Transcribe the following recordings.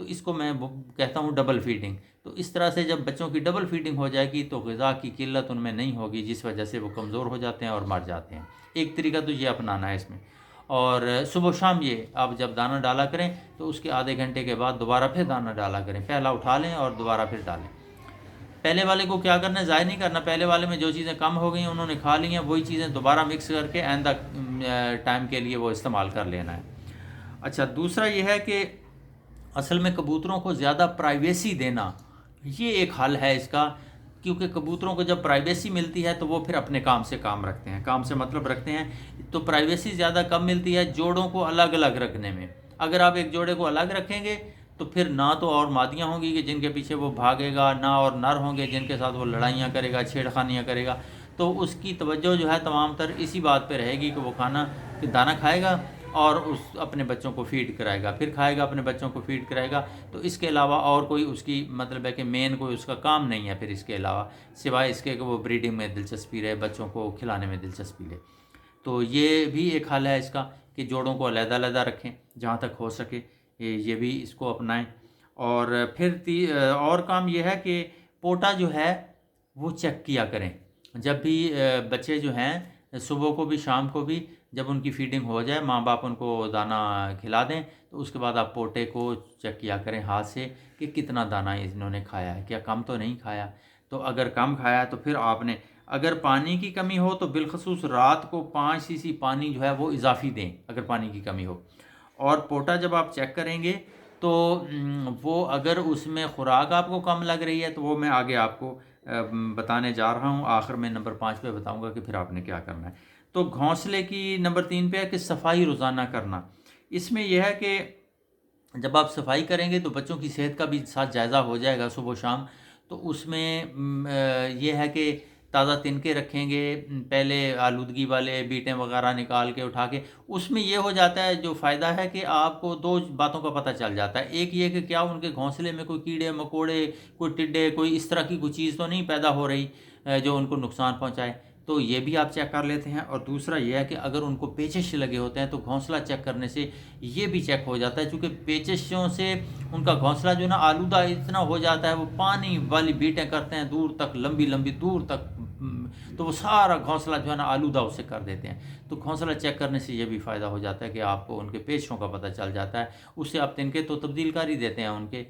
تو اس کو میں کہتا ہوں ڈبل فیڈنگ. تو اس طرح سے جب بچوں کی ڈبل فیڈنگ ہو جائے گی تو غذا کی قلت ان میں نہیں ہوگی، جس وجہ سے وہ کمزور ہو جاتے ہیں اور مر جاتے ہیں. ایک طریقہ تو یہ اپنانا ہے اس میں. اور صبح و شام یہ آپ جب دانہ ڈالا کریں تو اس کے آدھے گھنٹے کے بعد دوبارہ پھر دانہ ڈالا کریں. پہلا اٹھا لیں اور دوبارہ پھر ڈالیں. پہلے والے کو کیا کرنا ہے، ضائع نہیں کرنا. پہلے والے میں جو چیزیں کم ہو گئی ہیں انہوں نے کھا لی ہیں، وہی چیزیں دوبارہ مکس کر کے آئندہ ٹائم کے لیے وہ استعمال کر لینا ہے. اچھا، دوسرا یہ ہے کہ اصل میں کبوتروں کو زیادہ پرائیویسی دینا یہ ایک حل ہے اس کا، کیونکہ کبوتروں کو جب پرائیویسی ملتی ہے تو وہ پھر اپنے کام سے کام رکھتے ہیں، کام سے مطلب رکھتے ہیں. تو پرائیویسی زیادہ کم ملتی ہے جوڑوں کو الگ الگ رکھنے میں. اگر آپ ایک جوڑے کو الگ رکھیں گے تو پھر نہ تو اور مادیاں ہوں گی کہ جن کے پیچھے وہ بھاگے گا، نہ اور نر ہوں گے جن کے ساتھ وہ لڑائیاں کرے گا، چھیڑ خانیاں کرے گا. تو اس کی توجہ جو ہے تمام تر اسی بات پہ رہے گی کہ وہ دانہ کھائے گا اور اپنے بچوں کو فیڈ کرائے گا، پھر کھائے گا اپنے بچوں کو فیڈ کرائے گا. تو اس کے علاوہ اور کوئی اس کی مطلب ہے کہ مین کوئی اس کا کام نہیں ہے پھر اس کے علاوہ، سوائے اس کے کہ وہ بریڈنگ میں دلچسپی رہے، بچوں کو کھلانے میں دلچسپی لے. تو یہ بھی ایک حل ہے اس کا کہ جوڑوں کو علیحدہ علیحدہ رکھیں جہاں تک ہو سکے، یہ بھی اس کو اپنائیں. اور پھر اور کام یہ ہے کہ پوٹا جو ہے وہ چیک کیا کریں. جب بھی بچے جو ہیں صبح کو بھی شام کو بھی جب ان کی فیڈنگ ہو جائے، ماں باپ ان کو دانہ کھلا دیں تو اس کے بعد آپ پوٹے کو چیک کیا کریں ہاتھ سے کہ کتنا دانہ انہوں نے کھایا ہے، کیا کم تو نہیں کھایا. تو اگر کم کھایا تو پھر آپ نے، اگر پانی کی کمی ہو تو بالخصوص رات کو 5 cc پانی جو ہے وہ اضافی دیں اگر پانی کی کمی ہو. اور پوٹا جب آپ چیک کریں گے تو وہ اگر اس میں خوراک آپ کو کم لگ رہی ہے تو وہ میں آگے آپ کو بتانے جا رہا ہوں، آخر میں نمبر 5 پہ بتاؤں گا کہ پھر آپ نے کیا کرنا ہے. تو گھونسلے کی نمبر 3 پہ ہے کہ صفائی روزانہ کرنا. اس میں یہ ہے کہ جب آپ صفائی کریں گے تو بچوں کی صحت کا بھی ساتھ جائزہ ہو جائے گا صبح و شام. تو اس میں یہ ہے کہ تازہ تنکے رکھیں گے، پہلے آلودگی والے بیٹیں وغیرہ نکال کے اٹھا کے. اس میں یہ ہو جاتا ہے جو فائدہ ہے کہ آپ کو 2 باتوں کا پتہ چل جاتا ہے. ایک یہ کہ کیا ان کے گھونسلے میں کوئی کیڑے مکوڑے، کوئی ٹڈے، کوئی اس طرح کی کوئی چیز تو نہیں پیدا ہو رہی جو ان کو نقصان پہنچائے، تو یہ بھی آپ چیک کر لیتے ہیں. اور دوسرا یہ ہے کہ اگر ان کو پیچش لگے ہوتے ہیں تو گھونسلہ چیک کرنے سے یہ بھی چیک ہو جاتا ہے، چونکہ پیچشوں سے ان کا گھونسلہ جو ہے نا آلودہ اتنا ہو جاتا ہے، وہ پانی والی بیٹیں کرتے ہیں دور تک، لمبی لمبی دور تک، تو وہ سارا گھونسلہ جو ہے نا آلودہ اس سے کر دیتے ہیں. تو گھونسلہ چیک کرنے سے یہ بھی فائدہ ہو جاتا ہے کہ آپ کو ان کے پیچوں کا پتہ چل جاتا ہے. اس سے آپ تنکے تو تبدیل کر ہی دیتے ہیں، ان کے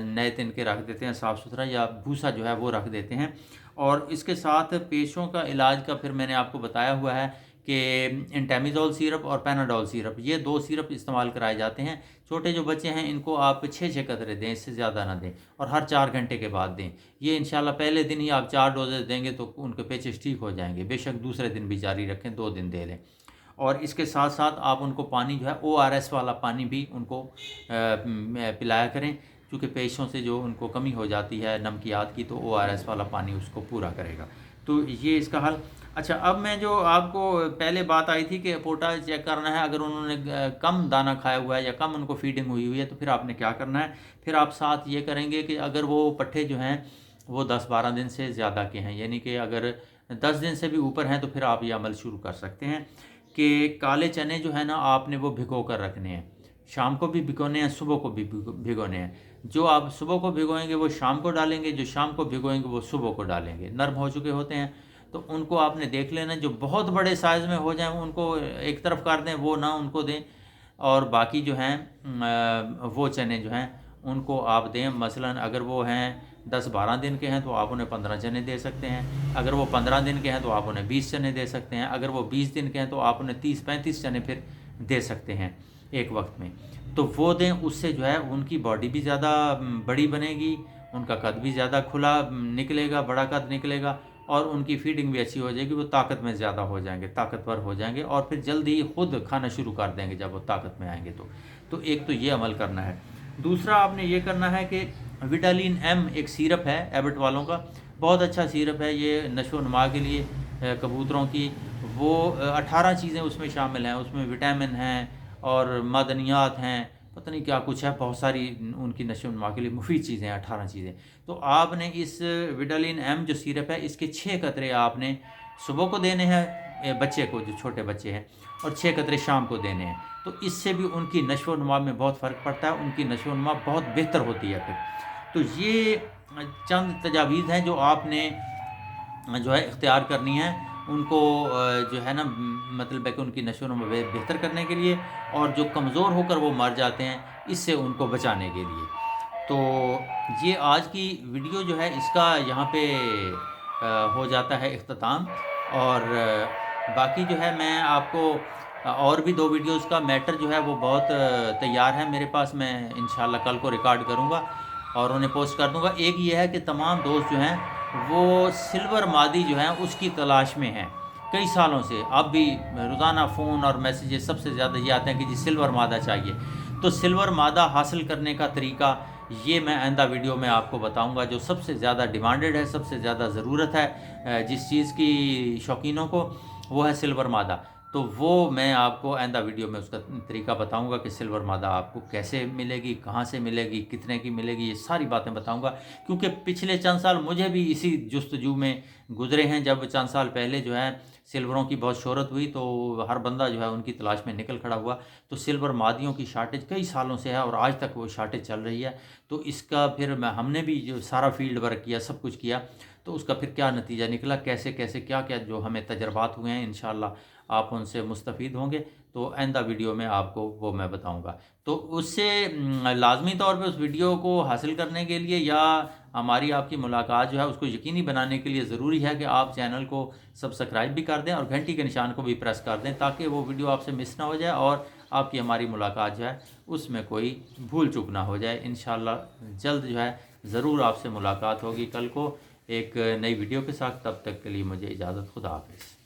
نئے تنکے رکھ دیتے ہیں صاف ستھرا، یا بھوسا جو ہے وہ رکھ دیتے ہیں. اور اس کے ساتھ پیشوں کا علاج کا پھر میں نے آپ کو بتایا ہوا ہے کہ انٹیمیزول سیرپ اور پیناڈول سیرپ، یہ 2 سیرپ استعمال کرائے جاتے ہیں. چھوٹے جو بچے ہیں ان کو آپ 6 قطرے دیں، اس سے زیادہ نہ دیں، اور ہر 4 گھنٹے کے بعد دیں. یہ انشاءاللہ پہلے دن ہی آپ 4 ڈوزز دیں گے تو ان کے پیچز ٹھیک ہو جائیں گے. بے شک دوسرے دن بھی جاری رکھیں، 2 دن دے لیں. اور اس کے ساتھ ساتھ آپ ان کو پانی جو ہے ORS والا پانی بھی ان کو پلایا کریں، چونکہ پیشوں سے جو ان کو کمی ہو جاتی ہے نمکیات کی، تو ORS والا پانی اس کو پورا کرے گا. تو یہ اس کا حل. اچھا، اب میں جو آپ کو پہلے بات آئی تھی کہ پوٹا چیک کرنا ہے، اگر انہوں نے کم دانہ کھایا ہوا ہے یا کم ان کو فیڈنگ ہوئی ہے تو پھر آپ نے کیا کرنا ہے. پھر آپ ساتھ یہ کریں گے کہ اگر وہ پٹھے جو ہیں وہ 10-12 دن سے زیادہ کے ہیں، یعنی کہ اگر 10 دن سے بھی اوپر ہیں تو پھر آپ یہ عمل شروع کر سکتے ہیں کہ کالے چنے جو ہیں نا آپ نے وہ بھگو کر رکھنے ہیں. شام کو بھی بھگونے ہیں، صبح کو بھی بھگونے ہیں. جو آپ صبح کو بھگوئیں گے وہ شام کو ڈالیں گے، جو شام کو بھگوئیں گے وہ صبح کو ڈالیں گے. نرم ہو چکے ہوتے ہیں تو ان کو آپ نے دیکھ لینا، جو بہت بڑے سائز میں ہو جائیں ان کو ایک طرف کر دیں، وہ نہ ان کو دیں. اور باقی جو ہیں وہ چنے جو ہیں ان کو آپ دیں. مثلا اگر وہ ہیں 10-12 دن کے ہیں تو آپ انہیں 15 چنے دے سکتے ہیں. اگر وہ 15 دن کے ہیں تو آپ انہیں 20 چنے دے سکتے ہیں. اگر وہ 20 دن کے ہیں تو آپ انہیں 30-35 چنے پھر دے سکتے ہیں ایک وقت میں. تو وہ دیں، اس سے جو ہے ان کی باڈی بھی زیادہ بڑی بنے گی، ان کا قد بھی زیادہ کھلا نکلے گا، بڑا قد نکلے گا، اور ان کی فیڈنگ بھی اچھی ہو جائے گی. وہ طاقت میں زیادہ ہو جائیں گے، طاقتور ہو جائیں گے، اور پھر جلدی خود کھانا شروع کر دیں گے جب وہ طاقت میں آئیں گے. تو ایک تو یہ عمل کرنا ہے. دوسرا آپ نے یہ کرنا ہے کہ وٹالین ایم ایک سیرپ ہے ایبٹ والوں کا، بہت اچھا سیرپ ہے یہ نشو و نما کے لیے کبوتروں کی. وہ 18 چیزیں اس میں شامل ہیں، اس میں وٹامن ہیں اور معدنیات ہیں، پتہ نہیں کیا کچھ ہے، بہت ساری ان کی نشو و نما کے لیے مفید چیزیں ہیں، 18 چیزیں. تو آپ نے اس وٹالین ایم جو سیرپ ہے اس کے 6 قطرے آپ نے صبح کو دینے ہیں بچے کو، جو چھوٹے بچے ہیں، اور 6 قطرے شام کو دینے ہیں. تو اس سے بھی ان کی نشو و نما میں بہت فرق پڑتا ہے، ان کی نشو و نما بہت بہتر ہوتی ہے پھر۔ تو یہ چند تجاویز ہیں جو آپ نے جو ہے اختیار کرنی ہے ان کو جو ہے نا مطلب ہے کہ ان کی نشو و نما بہتر کرنے کے لیے، اور جو کمزور ہو کر وہ مر جاتے ہیں اس سے ان کو بچانے کے لیے۔ تو یہ آج کی ویڈیو جو ہے اس کا یہاں پہ ہو جاتا ہے اختتام، اور باقی جو ہے میں آپ کو اور بھی 2 ویڈیوز کا میٹر جو ہے وہ بہت تیار ہے میرے پاس، میں انشاءاللہ کل کو ریکارڈ کروں گا اور انہیں پوسٹ کر دوں گا۔ ایک یہ ہے کہ تمام دوست جو ہیں وہ سلور مادی جو ہیں اس کی تلاش میں ہیں کئی سالوں سے، اب بھی روزانہ فون اور میسیجز سب سے زیادہ یہ آتے ہیں کہ جی سلور مادہ چاہیے۔ تو سلور مادہ حاصل کرنے کا طریقہ یہ میں آئندہ ویڈیو میں آپ کو بتاؤں گا، جو سب سے زیادہ ڈیمانڈڈ ہے، سب سے زیادہ ضرورت ہے جس چیز کی شوقینوں کو، وہ ہے سلور مادہ۔ تو وہ میں آپ کو آئندہ ویڈیو میں اس کا طریقہ بتاؤں گا کہ سلور مادہ آپ کو کیسے ملے گی، کہاں سے ملے گی، کتنے کی ملے گی، یہ ساری باتیں بتاؤں گا، کیونکہ پچھلے چند سال مجھے بھی اسی جستجو میں گزرے ہیں۔ جب چند سال پہلے جو ہے سلوروں کی بہت شہرت ہوئی تو ہر بندہ جو ہے ان کی تلاش میں نکل کھڑا ہوا، تو سلور مادیوں کی شارٹیج کئی سالوں سے ہے اور آج تک وہ شارٹیج چل رہی ہے۔ تو اس کا پھر ہم نے بھی جو سارا فیلڈ ورک کیا، سب کچھ کیا، تو اس کا پھر کیا نتیجہ نکلا، کیسے کیسے کیا کیا جو ہمیں تجربات ہوئے ہیں، انشاءاللہ آپ ان سے مستفید ہوں گے۔ تو آئندہ ویڈیو میں آپ کو وہ میں بتاؤں گا۔ تو اس سے لازمی طور پہ اس ویڈیو کو حاصل کرنے کے لیے یا ہماری آپ کی ملاقات جو ہے اس کو یقینی بنانے کے لیے ضروری ہے کہ آپ چینل کو سبسکرائب بھی کر دیں اور گھنٹی کے نشان کو بھی پریس کر دیں، تاکہ وہ ویڈیو آپ سے مس نہ ہو جائے اور آپ کی ہماری ملاقات جو ہے اس میں کوئی بھول چوک نہ ہو جائے۔ انشاءاللہ جلد جو ہے ضرور آپ سے ملاقات ہوگی کل کو ایک نئی ویڈیو کے ساتھ۔ تب تک کے لیے مجھے اجازت، خدا حافظ۔